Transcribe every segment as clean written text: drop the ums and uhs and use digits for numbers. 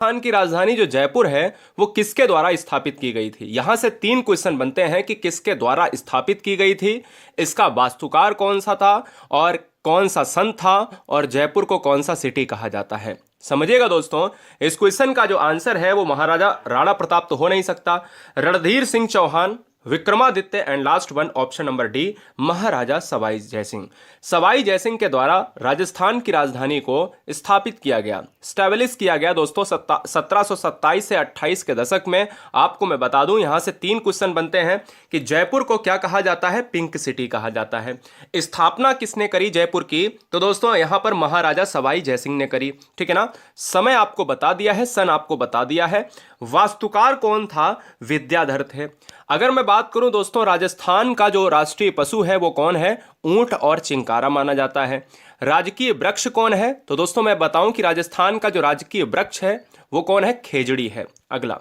राजस्थान की राजधानी जो जयपुर है वो किसके द्वारा स्थापित की गई थी। यहां से 3 क्वेश्चन बनते हैं कि किसके द्वारा स्थापित की गई थी, इसका वास्तुकार कौन सा था और कौन सा सन था, और जयपुर को कौन सा सिटी कहा जाता है। समझिएगा दोस्तों, इस क्वेश्चन का जो आंसर है वो महाराजा राणा प्रताप तो हो नहीं सकता, Randhir Singh Chauhan, Vikramaditya, and last one option number D, Maharaja Sawai Jaisingh. Sawai Jaisingh के द्वारा राजस्थान की राजधानी को स्थापित किया गया, स्टैब्लिश किया गया दोस्तों 1727 से 28 के दशक में। आपको मैं बता दूं, यहां से 3 क्वेश्चन बनते हैं कि जयपुर को क्या कहा जाता है, पिंक सिटी कहा जाता है। स्थापना किसने करी जयपुर की, तो दोस्तों यहां पर महाराजा सवाई जयसिंह ने करी। ठीक है ना, समय आपको बता दिया है, सन आपको बता दिया है, वास्तुकार कौन था, विद्याधर थे। अगर मैं बात करूं दोस्तों, राजस्थान का जो राष्ट्रीय पशु है वो कौन है, ऊंट और चिंकारा माना जाता है। राजकीय वृक्ष कौन है, तो दोस्तों मैं बताऊं कि राजस्थान का जो राजकीय वृक्ष है वो कौन है, खेजड़ी है। अगला,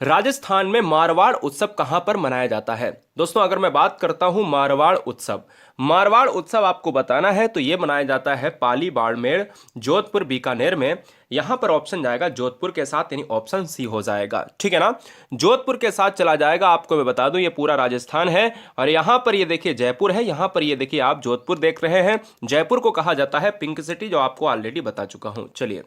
राजस्थान में मारवाड़ उत्सव कहां पर मनाया जाता है। दोस्तों अगर मैं बात करता हूं मारवाड़ उत्सव, मारवाड़ उत्सव आपको बताना है तो यह मनाया जाता है पाली, बाड़मेर, जोधपुर, बीकानेर में। यहां पर ऑप्शन जाएगा जोधपुर के साथ, यानी ऑप्शन सी हो जाएगा। ठीक है ना, जोधपुर के साथ चला जाएगा। आपको मैं बता दूं ये पूरा राजस्थान है, और यहां पर ये देखिए जयपुर है, यहां पर ये देखिए आप जोधपुर देख रहे हैं। जयपुर को कहा जाता है पिंक सिटी, जो आपको ऑलरेडी बता चुका हूं। चलिए,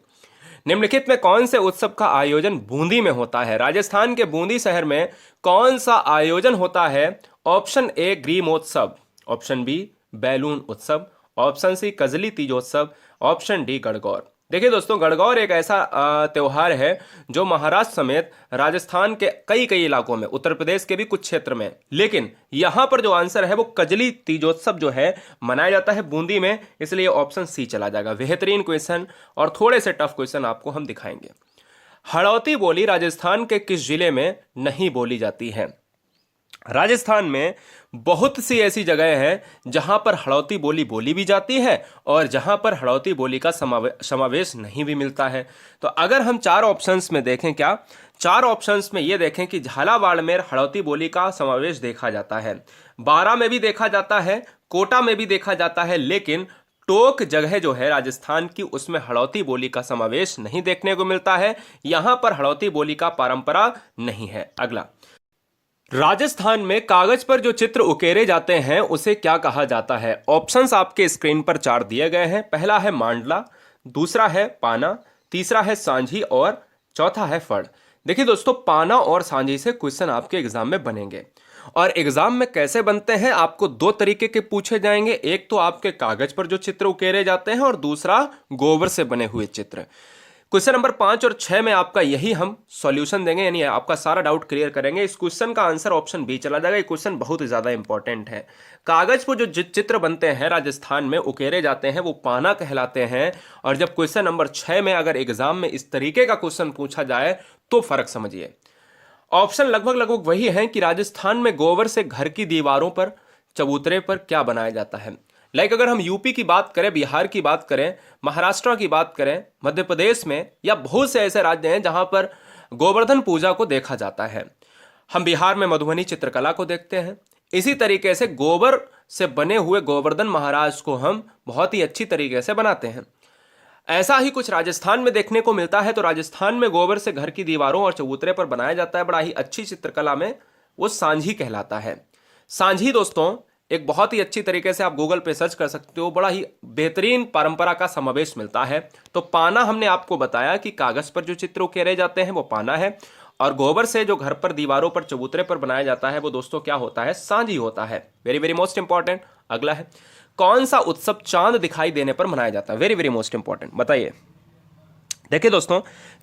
निम्नलिखित में कौन से उत्सव का आयोजन बूंदी में होता है। राजस्थान के बूंदी शहर में कौन सा आयोजन होता है। ऑप्शन ए ग्रीमोत्सव, ऑप्शन बी बैलून उत्सव, ऑप्शन सी कजली तीजोत्सव, ऑप्शन डी गणगौर। देखिए दोस्तों, गणगौर एक ऐसा त्योहार है जो महाराष्ट्र समेत राजस्थान के कई कई इलाकों में, उत्तर प्रदेश के भी कुछ क्षेत्र में, लेकिन यहां पर जो आंसर है वो कजली तीजोत्सव जो है मनाया जाता है बूंदी में, इसलिए ऑप्शन सी चला जाएगा। बेहतरीन क्वेश्चन और थोड़े से टफ क्वेश्चन आपको हम दिखाएंगे। हड़ौती बोली राजस्थान के किस जिले में नहीं बोली जाती है। राजस्थान में बहुत सी ऐसी जगह हैं जहां पर हड़ौती बोली बोली भी जाती है और जहां पर हड़ौती बोली का समावेश नहीं भी मिलता है। तो अगर हम 4 ऑप्शंस में देखें, क्या 4 ऑप्शंस में ये देखें कि झालावाड़ में हड़ौती बोली का समावेश देखा जाता है, बारां में भी देखा जाता है, कोटा में भी देखा जाता है, लेकिन टोक जगह जो है राजस्थान की उसमें हड़ौती बोली का समावेश नहीं देखने को मिलता है। यहां पर हड़ौती बोली का परंपरा नहीं है। अगला, राजस्थान में कागज पर जो चित्र उकेरे जाते हैं उसे क्या कहा जाता है। ऑप्शंस आपके स्क्रीन पर 4 दिए गए हैं। पहला है मांडला, दूसरा है पाना, तीसरा है सांझी और चौथा है फड़। देखिए दोस्तों, पाना और सांझी से क्वेश्चन आपके एग्जाम में बनेंगे, और एग्जाम में कैसे बनते हैं आपको 2 तरीके के पूछे जाएंगे। एक तो आपके कागज पर जो चित्र उकेरे जाते हैं और दूसरा गोबर से बने हुए चित्र। क्वेश्चन नंबर 5 और 6 में आपका यही हम सॉल्यूशन देंगे, यानी आपका सारा डाउट क्लियर करेंगे। इस क्वेश्चन का आंसर ऑप्शन बी चला जाएगा। ये क्वेश्चन बहुत ही ज्यादा इंपॉर्टेंट है। कागज पर जो चित्र बनते हैं राजस्थान में उकेरे जाते हैं वो पाना कहलाते हैं, और जब क्वेश्चन नंबर 6 में अगर एग्जाम में इस तरीके का क्वेश्चन पूछा जाए तो फर्क समझिए। ऑप्शन लगभग लगभग वही है कि राजस्थान में गोबर से घर की दीवारों पर, चबूतरे पर क्या बनाया जाता है। अगर हम यूपी की बात करें, बिहार की बात करें, महाराष्ट्र की बात करें, मध्य प्रदेश में, या बहुत से ऐसे राज्य हैं जहां पर गोवर्धन पूजा को देखा जाता है। हम बिहार में मधुबनी चित्रकला को देखते हैं। इसी तरीके से गोबर से बने हुए गोवर्धन महाराज को हम बहुत ही अच्छी तरीके से बनाते हैं। ऐसा ही कुछ राजस्थान में देखने को मिलता है। तो राजस्थान में गोबर से घर की दीवारों और चबूतरे पर बनाया जाता है बड़ा ही अच्छी चित्रकला में, वो सांझी कहलाता है। सांझी दोस्तों एक बहुत ही अच्छी तरीके से आप गूगल पे सर्च कर सकते हो, बड़ा ही बेहतरीन परंपरा का समावेश मिलता है। तो पाना हमने आपको बताया कि कागज पर जो चित्र उकेरे जाते हैं वो पाना है, और गोबर से जो घर पर, दीवारों पर, चबूतरे पर बनाया जाता है वो दोस्तों क्या होता है, सांझी होता है। Very very most important. अगला है, कौन सा उत्सव चांद दिखाई देने पर मनाया जाता है। वेरी वेरी मोस्ट इंपॉर्टेंट, बताइए। देखिए दोस्तों,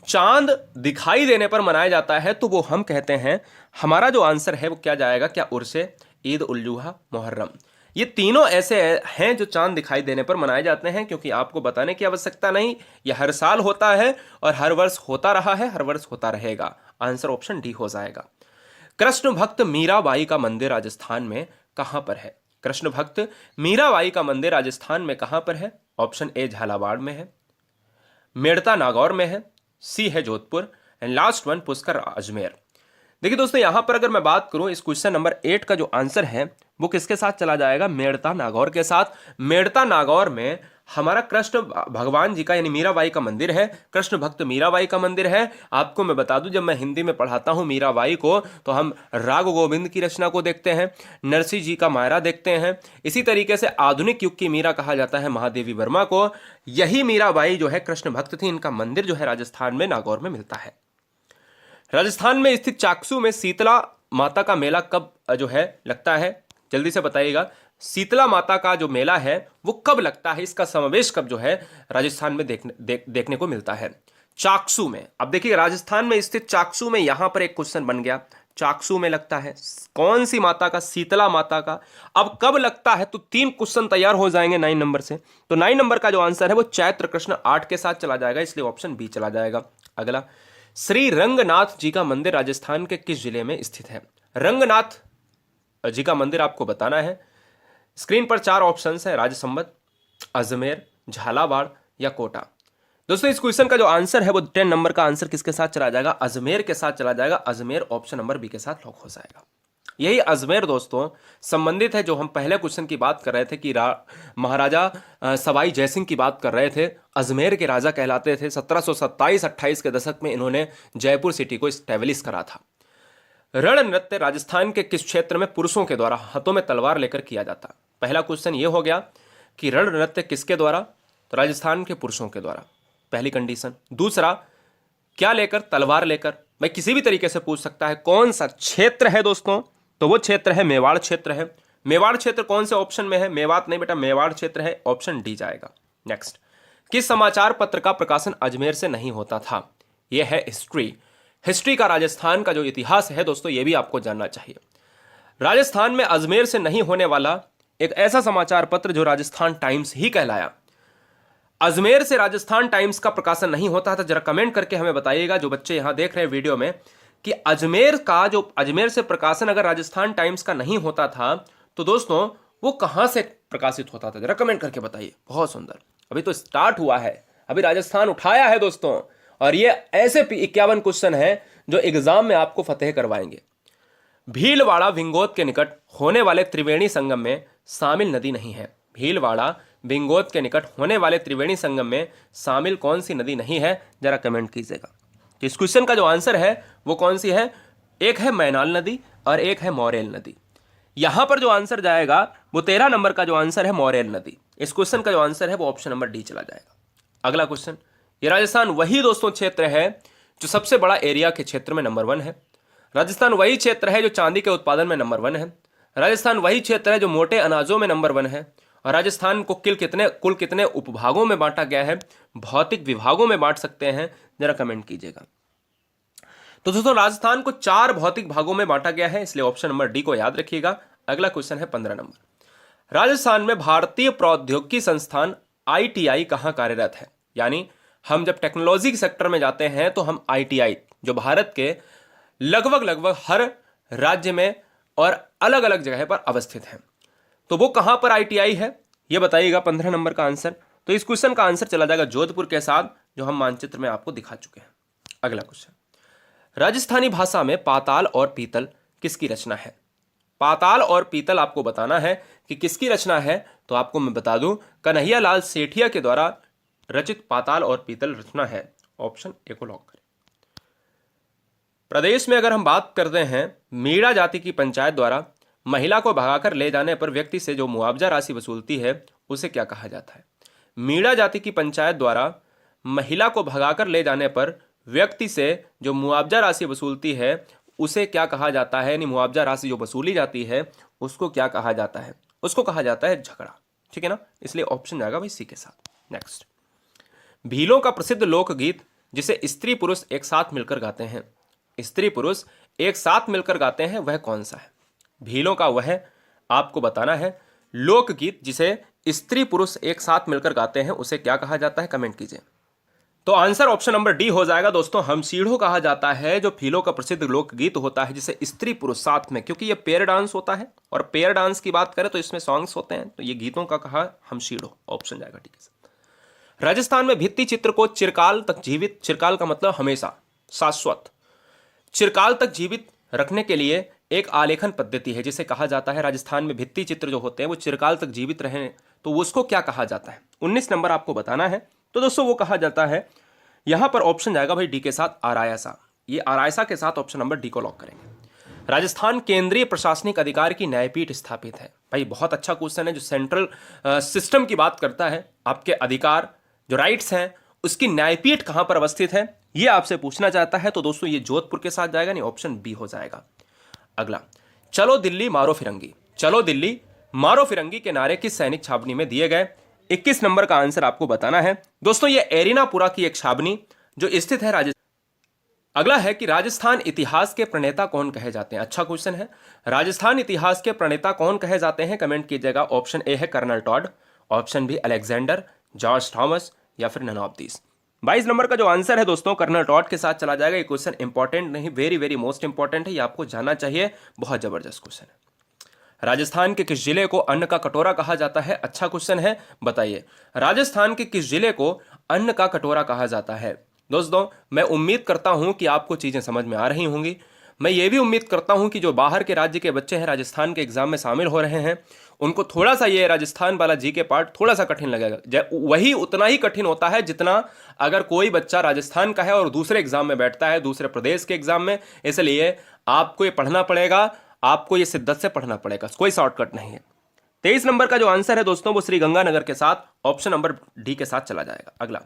चांद दिखाई देने पर मनाया जाता है तो वो हम कहते हैं, हमारा जो आंसर है वो क्या जाएगा, क्या उर्से, ईद उल जुहा, मुहर्रम। ये तीनों ऐसे हैं जो चांद दिखाई देने पर मनाए जाते हैं, क्योंकि आपको बताने की आवश्यकता नहीं, यह हर साल होता है और हर वर्ष होता रहा है, हर वर्ष होता रहेगा। आंसर ऑप्शन डी हो जाएगा। कृष्ण भक्त मीराबाई का मंदिर राजस्थान में कहां पर है। कृष्ण भक्त मीराबाई का मंदिर राजस्थान में कहां पर है। ऑप्शन ए झालावाड़ में है, मेड़ता नागौर में है, सी है Jodhpur, and last one Pushkar Ajmer. देखिए दोस्तों, यहां पर अगर मैं बात करूं, इस क्वेश्चन नंबर 8 का जो आंसर है वो किसके साथ चला जाएगा, मेड़ता नागौर के साथ। मेड़ता नागौर में हमारा कृष्ण भगवान जी का यानी मीराबाई का मंदिर है, कृष्ण भक्त मीराबाई का मंदिर है। आपको मैं बता दूं, जब मैं हिंदी में पढ़ाता हूं मीराबाई को तो हम राग गोविंद की रचना को देखते हैं, नरसिंह जी का मायरा देखते हैं। इसी तरीके से आधुनिक युग की मीरा कहा जाता है महादेवी वर्मा को। यही मीराबाई जो है कृष्ण भक्त थी। इनका मंदिर जो है राजस्थान में नागौर में मिलता है। राजस्थान में स्थित चाकसू में शीतला माता का मेला कब जो है लगता है, जल्दी से बताइएगा। शीतला माता का जो मेला है वो कब लगता है, इसका समावेश कब जो है राजस्थान में देखने को मिलता है। चाकसू में, अब देखिए राजस्थान में स्थित चाकसू में, यहां पर एक क्वेश्चन बन गया, चाकसू में लगता है कौन सी माता का, शीतला माता का। अब कब लगता है, तो 3 क्वेश्चन तैयार हो जाएंगे 9 नंबर से। तो 9 नंबर का जो आंसर है वो चैत्र कृष्ण 8 के साथ चला जाएगा, इसलिए ऑप्शन बी चला जाएगा। अगला, श्री रंगनाथ जी का मंदिर राजस्थान के किस जिले में स्थित है। रंगनाथ जी का मंदिर आपको बताना है। स्क्रीन पर 4 ऑप्शंस है, राजसमंद, अजमेर, झालावाड़ या कोटा। दोस्तों इस क्वेश्चन का जो आंसर है वो 10 नंबर का आंसर किसके साथ चला जाएगा, अजमेर के साथ चला जाएगा। अजमेर ऑप्शन नंबर बी के साथ लॉक हो जाएगा। यही अजमेर दोस्तों संबंधित है जो हम पहले क्वेश्चन की बात कर रहे थे कि महाराजा सवाई जयसिंह की बात कर रहे थे। अजमेर के राजा कहलाते थे। 1727-28 के दशक में इन्होंने जयपुर सिटी को स्टैब्लिश करा था। रण नृत्य राजस्थान के किस क्षेत्र में पुरुषों के द्वारा हाथों में तलवार लेकर किया जाता। पहला क्वेश्चन ये हो गया कि रण नृत्य किसके द्वारा, तो राजस्थान के पुरुषों के द्वारा, पहली कंडीशन। दूसरा, क्या लेकर, तलवार लेकर। भाई किसी भी तरीके से पूछ सकता है। कौन सा क्षेत्र है दोस्तों, तो वो क्षेत्र है मेवाड़ क्षेत्र है। मेवाड़ क्षेत्र कौन से ऑप्शन में है, मेवात नहीं बेटा, मेवाड़ क्षेत्र है, ऑप्शन डी जाएगा। नेक्स्ट, किस समाचार पत्र का प्रकाशन अजमेर से नहीं होता था। यह है हिस्ट्री। हिस्ट्री का राजस्थान का जो इतिहास है दोस्तों ये भी आपको जानना चाहिए। राजस्थान में अजमेर से नहीं होने वाला एक ऐसा समाचार पत्र जो राजस्थान टाइम्स ही कहलाया। अजमेर से राजस्थान टाइम्स का प्रकाशन नहीं होता था। जरा कमेंट करके हमें बताइएगा जो बच्चे यहां देख रहे हैं वीडियो में, कि अजमेर से प्रकाशन अगर राजस्थान टाइम्स का नहीं होता था तो दोस्तों वो कहां से प्रकाशित होता था, जरा कमेंट करके बताइए। बहुत सुंदर, अभी तो स्टार्ट हुआ है, अभी राजस्थान उठाया है दोस्तों। और ये ऐसे 51 क्वेश्चन है जो एग्जाम में आपको फतेह करवाएंगे। भीलवाड़ा विंगोत के निकट होने वाले त्रिवेणी संगम में शामिल नदी नहीं है। भीलवाड़ा विंगोत के निकट होने वाले त्रिवेणी संगम में शामिल कौन सी नदी नहीं है, जरा कमेंट कीजिएगा। तो इस क्वेश्चन का जो आंसर है वो कौन सी है, एक है मैनाल नदी और एक है मोरेल नदी। यहां पर जो आंसर जाएगा वो 13 नंबर का जो आंसर है मोरेल नदी। इस क्वेश्चन का जो आंसर है वो ऑप्शन नंबर डी चला जाएगा। अगला क्वेश्चन, ये राजस्थान वही दोस्तों क्षेत्र है जो सबसे बड़ा एरिया के क्षेत्र में नंबर 1 है। राजस्थान वही क्षेत्र है जो चांदी के उत्पादन में नंबर 1 है। राजस्थान वही क्षेत्र है जो मोटे अनाजों में नंबर 1 है। और राजस्थान को कुल कितने उपभागों में बांटा गया है, भौतिक विभागों में बांट सकते हैं, जरा कमेंट कीजिएगा। तो दोस्तों राजस्थान को 4 भौतिक भागों में बांटा गया है, इसलिए ऑप्शन नंबर डी को याद रखिएगा। अगला क्वेश्चन है 15 नंबर। राजस्थान में भारतीय प्रौद्योगिकी संस्थान ITI कहां कार्यरत है। यानी हम जब टेक्नोलॉजी सेक्टर में जाते हैं तो हम ITI जो भारत के लगभग हर राज्य में और अलग अलग जगह पर अवस्थित है, तो वो कहां पर ITI है ये बताइएगा। 15 नंबर का आंसर, तो इस क्वेश्चन का आंसर चला जाएगा जोधपुर के साथ, जो हम मानचित्र में आपको दिखा चुके हैं। अगला क्वेश्चन, राजस्थानी भाषा में पाताल और पीतल किसकी रचना है। पाताल और पीतल आपको बताना है कि किसकी रचना है, तो आपको मैं बता दूं कन्हैया लाल सेठिया के द्वारा रचित पाताल और पीतल रचना है। ऑप्शन ए को लॉक करें। प्रदेश में अगर हम बात करते हैं, मीणा जाति की पंचायत द्वारा महिला को भगाकर ले जाने पर व्यक्ति से जो मुआवजा राशि वसूलती है उसे क्या कहा जाता है। मीणा जाति की पंचायत द्वारा महिला को भगाकर ले जाने पर व्यक्ति से जो मुआवजा राशि वसूलती है उसे क्या कहा जाता है, यानी मुआवजा राशि जो वसूली जाती है उसको क्या कहा जाता है, उसको कहा जाता है झगड़ा। ठीक है ना, इसलिए ऑप्शन जाएगा भाई सी के साथ। नेक्स्ट, भीलों का प्रसिद्ध लोकगीत जिसे स्त्री पुरुष एक साथ मिलकर गाते हैं, स्त्री पुरुष एक साथ मिलकर गाते हैं, वह कौन सा है। भीलों का वह आपको बताना है लोकगीत जिसे स्त्री पुरुष एक साथ मिलकर गाते हैं उसे क्या कहा जाता है, कमेंट कीजिए। तो आंसर ऑप्शन नंबर डी हो जाएगा दोस्तों, हमसीढ़ो कहा जाता है, जो भीलों का प्रसिद्ध लोकगीत होता है जिसे स्त्री पुरुष साथ में, क्योंकि ये पेयर डांस होता है और पेयर डांस की बात करें तो इसमें सॉन्ग्स होते हैं, तो ये गीतों का कहा हमसीढ़ो, ऑप्शन जाएगा ठीक है। राजस्थान में भित्ति चित्र को चिरकाल तक जीवित, चिरकाल का मतलब हमेशा, शाश्वत, चिरकाल तक जीवित रखने के लिए एक आलेखन पद्धति है जिसे कहा जाता है, राजस्थान में भित्ति चित्र जो होते हैं वो चिरकाल तक जीवित रहें तो उसको क्या कहा जाता है? 19 नंबर आपको बताना है। तो दोस्तों वो कहा जाता है, यहां पर ऑप्शन जाएगा भाई डी के साथ आरायसा। ये आरायसा के साथ ऑप्शन नंबर डी को लॉक करेंगे। राजस्थान केंद्रीय प्रशासनिक अधिकार की न्यायपीठ स्थापित है। भाई बहुत अच्छा क्वेश्चन है, जो सेंट्रल सिस्टम की बात करता है, आपके अधिकार जो राइट्स हैं उसकी न्यायपीठ कहां पर अवस्थित है, ये आपसे पूछना चाहता है। तो दोस्तों ये जोधपुर के साथ जाएगा, नहीं ऑप्शन बी हो जाएगा। अगला, चलो दिल्ली मारो फिरंगी। चलो दिल्ली मारो फिरंगी के नारे किस सैनिक छावनी में दिए गए? 21 नंबर का आंसर आपको बताना है। दोस्तों ये एरिनापुरा की एक छावनी जो स्थित है राजस्थान। अगला है कि राजस्थान इतिहास के प्रणेता कौन कहे जाते हैं? अच्छा क्वेश्चन है। राजस्थान इतिहास के प्रणेता कौन कहे जाते हैं? कमेंट कीजिएगा। ऑप्शन ए है colonel Tod, option B Alexander, George Thomas या फिर नन ऑफ दीस। 22 नंबर का जो आंसर है दोस्तों कर्नल टॉड के साथ चला जाएगा। ये क्वेश्चन इंपॉर्टेंट नहीं, वेरी वेरी मोस्ट इंपॉर्टेंट है, ये आपको जानना चाहिए, बहुत जबरदस्त क्वेश्चन है। राजस्थान के किस जिले को अन्न का कटोरा कहा जाता है? अच्छा क्वेश्चन है, बताइए राजस्थान के किस जिले को अन्न का कटोरा कहा जाता है? दोस्तों मैं उम्मीद करता हूं कि आपको चीजें समझ में आ रही होंगी। मैं ये भी उम्मीद करता हूं कि जो बाहर के राज्य के बच्चे हैं राजस्थान के एग्जाम में शामिल हो रहे हैं, उनको थोड़ा सा ये राजस्थान वाला जी के पार्ट थोड़ा सा कठिन लगेगा। वही उतना ही कठिन होता है जितना अगर कोई बच्चा राजस्थान का है और दूसरे एग्जाम में बैठता है, दूसरे प्रदेश के एग्जाम में। इसलिए आपको ये पढ़ना पड़ेगा, आपको ये शिद्दत से पढ़ना पड़ेगा, कोई शॉर्टकट नहीं है। 23 नंबर का जो आंसर है दोस्तों वो श्रीगंगानगर के साथ ऑप्शन नंबर डी के साथ चला जाएगा। अगला,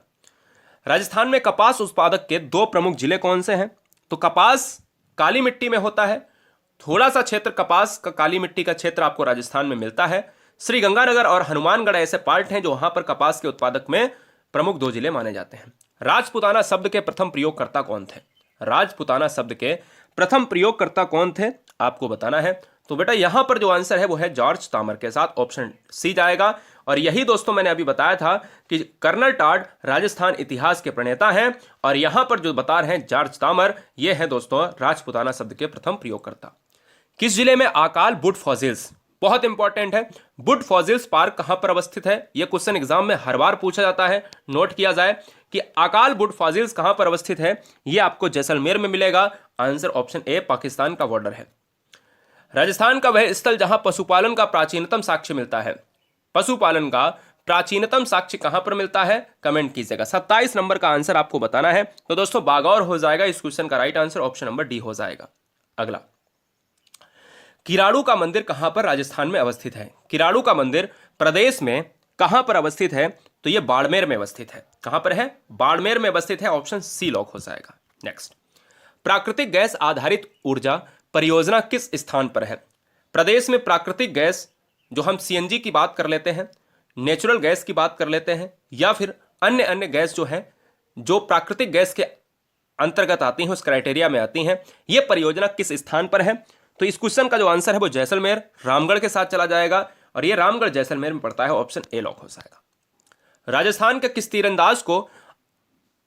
राजस्थान में कपास उत्पादक के 2 प्रमुख जिले कौन से हैं? तो कपास काली मिट्टी में होता है, थोड़ा सा क्षेत्र कपास का काली मिट्टी का क्षेत्र आपको राजस्थान में मिलता है। श्रीगंगानगर और हनुमानगढ़ ऐसे पार्ट हैं जो वहां पर कपास के उत्पादक में प्रमुख 2 जिले माने जाते हैं। राजपुताना शब्द के प्रथम प्रयोगकर्ता कौन थे? राजपुताना शब्द के प्रथम प्रयोगकर्ता कौन थे आपको बताना है। तो बेटा यहां पर जो आंसर है वो है जॉर्ज तामर के साथ ऑप्शन सी जाएगा। और यही दोस्तों मैंने अभी बताया था कि कर्नल टॉड राजस्थान इतिहास के प्रणेता हैं, और यहां पर जो बता रहे हैं जॉर्ज तामर, ये है दोस्तों राजपुताना शब्द के प्रथम प्रयोगकर्ता। किस जिले में अकाल बुट फॉसिल्स, बहुत इंपॉर्टेंट है, बुट फॉसिल्स पार्क कहां पर अवस्थित है? यह क्वेश्चन एग्जाम में हर बार पूछा जाता है, नोट किया जाए कि अकाल बुट फॉसिल्स कहां पर अवस्थित है। यह आपको जैसलमेर में मिलेगा। आंसर ऑप्शन ए पाकिस्तान का बॉर्डर है। राजस्थान का वह स्थल जहां पशुपालन का प्राचीनतम साक्ष्य मिलता है, पशुपालन का प्राचीनतम साक्ष्य कहां पर मिलता है? कमेंट कीजिएगा। 27 नंबर का आंसर आपको बताना है। तो दोस्तों बागौर हो जाएगा इस क्वेश्चन का right answer, option number D हो जाएगा। अगला, किराड़ू का मंदिर कहां पर राजस्थान में अवस्थित है? किराड़ू का मंदिर प्रदेश में कहां पर अवस्थित है? तो यह बाड़मेर में अवस्थित है। कहां पर है? बाड़मेर में अवस्थित है। ऑप्शन सी लॉक हो जाएगा। नेक्स्ट, प्राकृतिक गैस आधारित ऊर्जा परियोजना किस स्थान पर है? प्रदेश में प्राकृतिक गैस, जो हम सीएनजी की बात कर लेते हैं, नेचुरल गैस की बात कर लेते हैं, या फिर अन्य अन्य गैस जो है जो प्राकृतिक गैस के अंतर्गत आती हैं, उस क्राइटेरिया में आती हैं, यह परियोजना किस स्थान पर है? तो इस क्वेश्चन का जो आंसर है वो जैसलमेर रामगढ़ के साथ चला जाएगा, और यह रामगढ़ जैसलमेर में पड़ता है। ऑप्शन ए लॉक हो जाएगा। राजस्थान के किस तीरंदाज को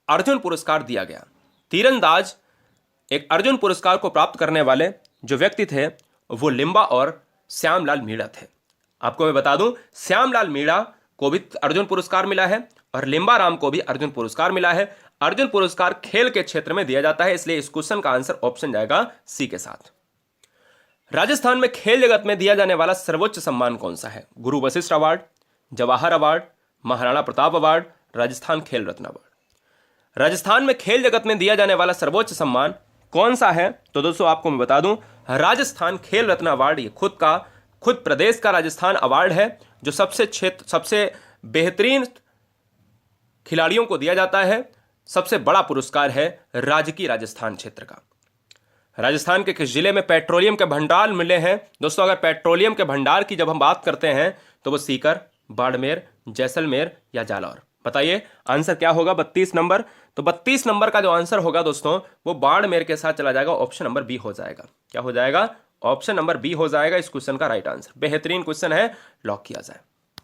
अर्जुन पुरस्कार दिया गया? तीरंदाज एक अर्जुन पुरस्कार को प्राप्त करने वाले जो व्यक्ति थे वो लिम्बा और श्यामलाल मीणा थे। आपको मैं बता दूं, श्यामलाल मीणा को भी अर्जुन पुरस्कार मिला है और लिम्बा राम को भी अर्जुन पुरस्कार मिला है। अर्जुन पुरस्कार खेल के क्षेत्र में दिया जाता है, इसलिए इस क्वेश्चन का आंसर ऑप्शन जाएगा सी के साथ। राजस्थान में खेल जगत में दिया जाने वाला सर्वोच्च सम्मान कौन सा है? गुरु Vashishtha award, Jawahar award, Maharana Pratap award, Rajasthan खेल रत्न अवार्ड। राजस्थान में खेल जगत में दिया जाने वाला सर्वोच्च सम्मान कौन सा है? तो दोस्तों आपको मैं बता दूं, राजस्थान खेल रत्न अवार्ड ये खुद प्रदेश का राजस्थान अवार्ड है, जो सबसे बेहतरीन खिलाड़ियों को दिया जाता है। सबसे बड़ा पुरस्कार है राजकीय राजस्थान क्षेत्र का। राजस्थान के किस जिले में पेट्रोलियम के भंडार मिले हैं? दोस्तों अगर पेट्रोलियम के भंडार की जब हम बात करते हैं तो वो सीकर, बाड़मेर, जैसलमेर या जालौर। बताइए आंसर क्या होगा? 32 नंबर। तो 32 नंबर का जो आंसर होगा दोस्तों वो बाड़मेर के साथ चला जाएगा। ऑप्शन नंबर बी हो जाएगा। क्या हो जाएगा? ऑप्शन नंबर बी हो जाएगा इस क्वेश्चन का राइट आंसर। बेहतरीन क्वेश्चन है, लॉक किया जाए।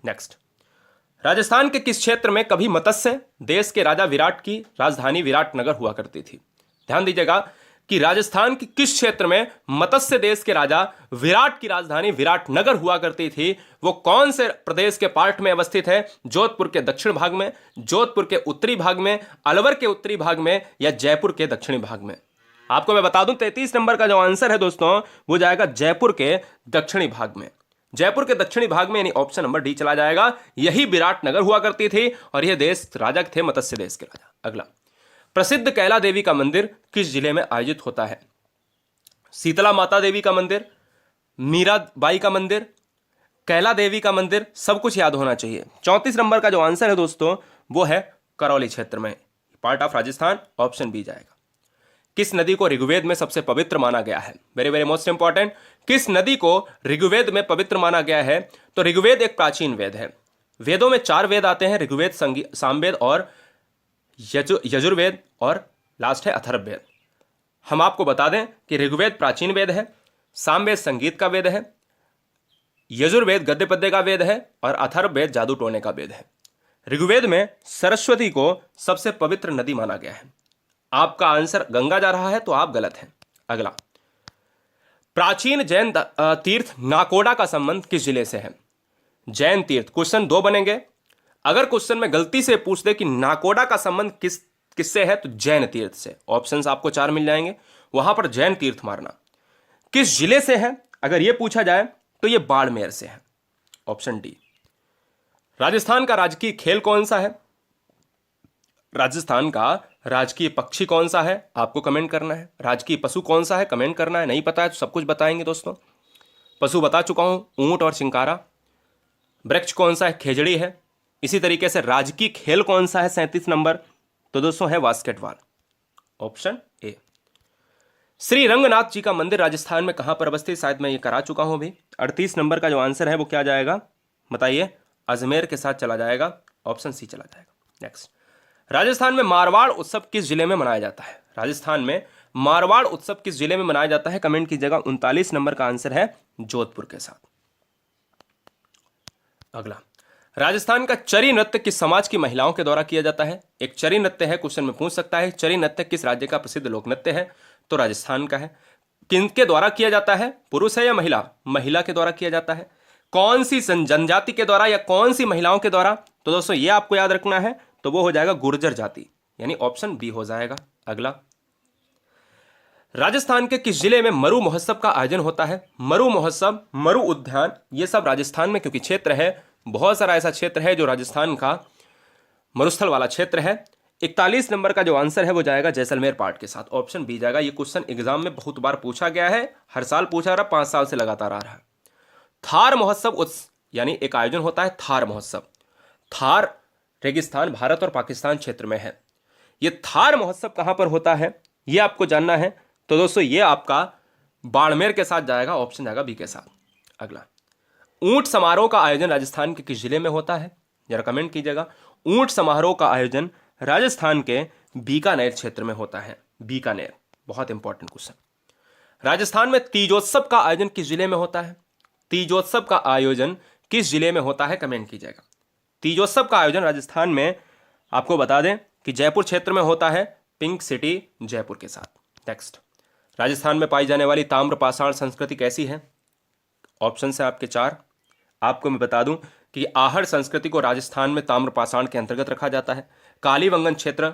नेक्स्ट, राजस्थान के किस क्षेत्र में कभी मत्स्य देश के राजा विराट की राजधानी विराटनगर हुआ करती थी? ध्यान दीजिएगा कि राजस्थान के किस क्षेत्र में मत्स्य देश के राजा विराट की राजधानी विराटनगर हुआ करती थी, वो कौन से प्रदेश के पार्ट में अवस्थित है? जोधपुर के दक्षिण भाग में, जोधपुर के उत्तरी भाग में, अलवर के उत्तरी भाग में या जयपुर के दक्षिणी भाग में? आपको मैं बता दूं 33 नंबर का जो आंसर है दोस्तों वो जाएगा जयपुर के दक्षिणी भाग में। जयपुर के दक्षिणी भाग में, यानी ऑप्शन नंबर डी चला जाएगा, यही विराटनगर हुआ करती थी और यह देश राजा थे मत्स्य देश के राजा। अगला, प्रसिद्ध कैला देवी का मंदिर किस जिले में आयोजित होता है? शीतला माता देवी का मंदिर, मीराबाई का मंदिर, कैला देवी का मंदिर, सब कुछ याद होना चाहिए। 34 नंबर का जो आंसर है दोस्तों वो है करौली क्षेत्र में, part of Rajasthan, option B जाएगा। किस नदी को ऋग्वेद में सबसे पवित्र माना गया है? वेरी वेरी मोस्ट इंपॉर्टेंट, किस नदी को ऋग्वेद में पवित्र माना गया है? तो ऋग्वेद एक प्राचीन वेद है। वेदों में 4 वेद आते हैं, ऋग्वेद, सामवेद और यजुर्वेद, और लास्ट है अथर्ववेद। हम आपको बता दें कि ऋग्वेद प्राचीन वेद है, सामवेद संगीत का वेद है, यजुर्वेद गद्य पद्य का वेद है और अथर्ववेद जादू टोने का वेद है। ऋग्वेद में सरस्वती को सबसे पवित्र नदी माना गया है। आपका आंसर गंगा जा रहा है तो आप गलत हैं। अगला, प्राचीन जैन तीर्थ नाकोडा का संबंध किस जिले से है? जैन तीर्थ, क्वेश्चन 2 बनेंगे। अगर क्वेश्चन में गलती से पूछ दे कि नाकोडा का संबंध किससे है, तो जैन तीर्थ से। ऑप्शंस आपको 4 मिल जाएंगे, वहां पर जैन तीर्थ मारना। किस जिले से है अगर यह पूछा जाए तो यह बाड़मेर से है, ऑप्शन डी। राजस्थान का राजकीय खेल कौन सा है? राजस्थान का राजकीय पक्षी कौन सा है? आपको कमेंट करना है। राजकीय पशु कौन सा है? कमेंट करना है। नहीं पता है तो सब कुछ बताएंगे दोस्तों। पशु बता चुका हूं, ऊंट और चिंकारा। वृक्ष कौन सा है? खेजड़ी है। इसी तरीके से राजकीय खेल कौन सा है 37 नंबर? तो दोस्तों है basketball, option A. Shri Ranganath ji का मंदिर राजस्थान में कहां पर अवस्थित? शायद मैं ये करा चुका हूं अभी। 38 नंबर का जो आंसर है वो क्या जाएगा बताइए? अजमेर के साथ चला जाएगा, ऑप्शन सी चला जाएगा। नेक्स्ट, राजस्थान में मारवाड़ उत्सव किस जिले में मनाया जाता है? राजस्थान में मारवाड़ उत्सव किस जिले में मनाया जाता है? कमेंट कीजिएगा। 39 नंबर का आंसर है जोधपुर के साथ। अगला, राजस्थान का चरी नृत्य किस समाज की महिलाओं के द्वारा किया जाता है? एक चरी नृत्य है, क्वेश्चन में पूछ सकता है। चरी नृत्य किस राज्य का प्रसिद्ध लोक नृत्य है? तो राजस्थान का है। किनके द्वारा किया जाता है? पुरुष है या महिला? महिला के द्वारा किया जाता है। कौन सी जनजाति के द्वारा या कौन सी महिलाओं के द्वारा? तो दोस्तों ये आपको याद रखना है, तो वो हो जाएगा गुर्जर जाति, यानी ऑप्शन बी हो जाएगा। अगला, राजस्थान के किस जिले में मरु महोत्सव का आयोजन होता है? मरु महोत्सव, मरु उद्यान, ये सब राजस्थान में, क्योंकि क्षेत्र है, बहुत सारा ऐसा क्षेत्र है जो राजस्थान का मरुस्थल वाला क्षेत्र है। 41 नंबर का जो आंसर है वो जाएगा जैसलमेर पार्ट के साथ, ऑप्शन बी जाएगा। ये क्वेश्चन एग्जाम में बहुत बार पूछा गया है, हर साल पूछा रहा, 5 साल से लगातार आ रहा है। थार महोत्सव यानी एक आयोजन होता है थार महोत्सव। थार रेगिस्तान भारत और पाकिस्तान क्षेत्र में है। ये थार महोत्सव कहां पर होता है ये आपको जानना है, तो दोस्तों ये आपका बाड़मेर के साथ जाएगा, ऑप्शन जाएगा बी के साथ। अगला, ऊंट समारोह का आयोजन राजस्थान के किस जिले में होता है? जरा कमेंट कीजिएगा। ऊंट समारोह का आयोजन राजस्थान के बीकानेर क्षेत्र में होता है। बीकानेर, बहुत इंपॉर्टेंट क्वेश्चन। राजस्थान में तीजोत्सव का आयोजन किस जिले में होता है? तीजोत्सव का आयोजन किस जिले में होता है? कमेंट कीजिएगा। तीजोत्सव का आयोजन राजस्थान में आपको बता दें कि जयपुर क्षेत्र में होता है, पिंक सिटी जयपुर के साथ। नेक्स्ट, राजस्थान में पाई जाने वाली ताम्र पाषाण संस्कृति कैसी है? ऑप्शन है आपके 4। आपको मैं बता दूं कि आहड़ संस्कृति को राजस्थान में ताम्र पाषाण के अंतर्गत रखा जाता है। कालीबंगन क्षेत्र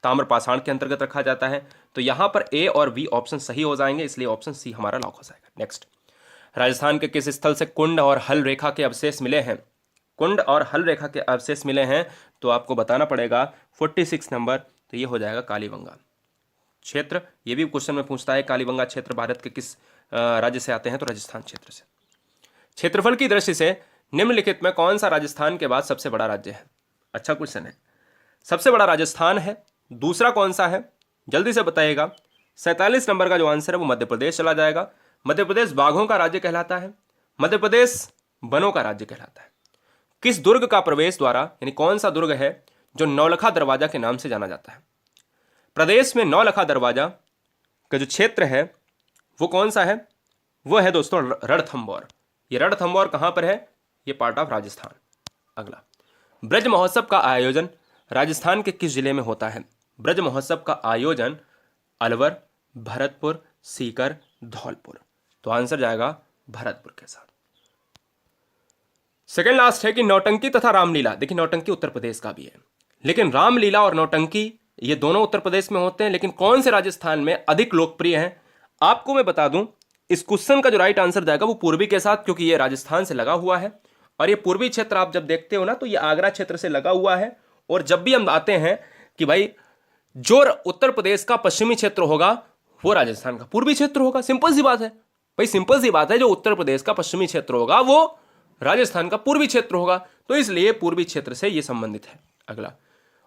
ताम्र पाषाण के अंतर्गत रखा जाता है। तो यहां पर ए और बी ऑप्शन सही हो जाएंगे, इसलिए ऑप्शन सी हमारा लॉक हो जाएगा। नेक्स्ट, राजस्थान के किस स्थल से कुंड और हल रेखा के अवशेष मिले हैं? कुंड और हल रेखा के अवशेष मिले हैं, तो आपको बताना पड़ेगा 46 नंबर, तो ये हो जाएगा कालीबंगा क्षेत्र। ये भी क्वेश्चन में पूछता है कालीबंगा क्षेत्र भारत के किस राज्य से आते हैं? तो राजस्थान क्षेत्र से। क्षेत्रफल की दृष्टि से निम्नलिखित में कौन सा राजस्थान के बाद सबसे बड़ा राज्य है? अच्छा क्वेश्चन है। सबसे बड़ा राजस्थान है, दूसरा कौन सा है जल्दी से बताइएगा। 47 नंबर का जो आंसर है वो मध्य प्रदेश चला जाएगा। मध्य प्रदेश बाघों का राज्य कहलाता है, मध्य प्रदेश वनों का राज्य कहलाता है। किस दुर्ग का प्रवेश द्वारा, यानी कौन सा दुर्ग है जो नौलखा दरवाजा के नाम से जाना जाता है? प्रदेश में नौलखा दरवाजा का जो क्षेत्र है वो कौन सा है? वो है दोस्तों रणथंभौर। ये रणथंभौर कहां पर है? ये पार्ट ऑफ राजस्थान। अगला, ब्रज महोत्सव का आयोजन राजस्थान के किस जिले में होता है? ब्रज महोत्सव का आयोजन अलवर, भरतपुर, सीकर, धौलपुर। तो आंसर जाएगा भरतपुर के साथ। सेकेंड लास्ट है कि नौटंकी तथा रामलीला। देखिए नौटंकी उत्तर प्रदेश का भी है, लेकिन रामलीला और नौटंकी ये दोनों उत्तर प्रदेश में होते हैं, लेकिन कौन से राजस्थान में अधिक लोकप्रिय हैं? आपको मैं बता दूं इस क्वेश्चन का जो राइट आंसर जाएगा वो पूर्वी के साथ, क्योंकि ये राजस्थान से लगा हुआ है और ये पूर्वी क्षेत्र आप जब देखते हो ना तो ये आगरा क्षेत्र से लगा हुआ है। और जब भी हम आते हैं कि भाई जो उत्तर प्रदेश का पश्चिमी क्षेत्र होगा वो राजस्थान का पूर्वी क्षेत्र होगा, सिंपल सी बात है भाई, सिंपल सी बात है। जो उत्तर प्रदेश का पश्चिमी क्षेत्र होगा वो राजस्थान का पूर्वी क्षेत्र होगा, तो इसलिए पूर्वी क्षेत्र से ये संबंधित है। अगला,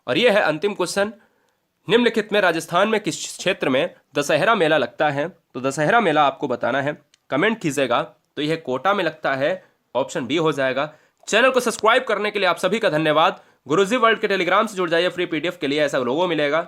और ये है अंतिम क्वेश्चन, निम्नलिखित में राजस्थान में किस क्षेत्र में दशहरा मेला लगता है? तो दशहरा मेला आपको बताना है, कमेंट कीजिएगा। तो यह कोटा में लगता है, ऑप्शन बी हो जाएगा। चैनल को सब्सक्राइब करने के लिए आप सभी का धन्यवाद। गुरुजी वर्ल्ड के टेलीग्राम से जुड़ जाइए, फ्री पीडीएफ के लिए ऐसा लोगो मिलेगा।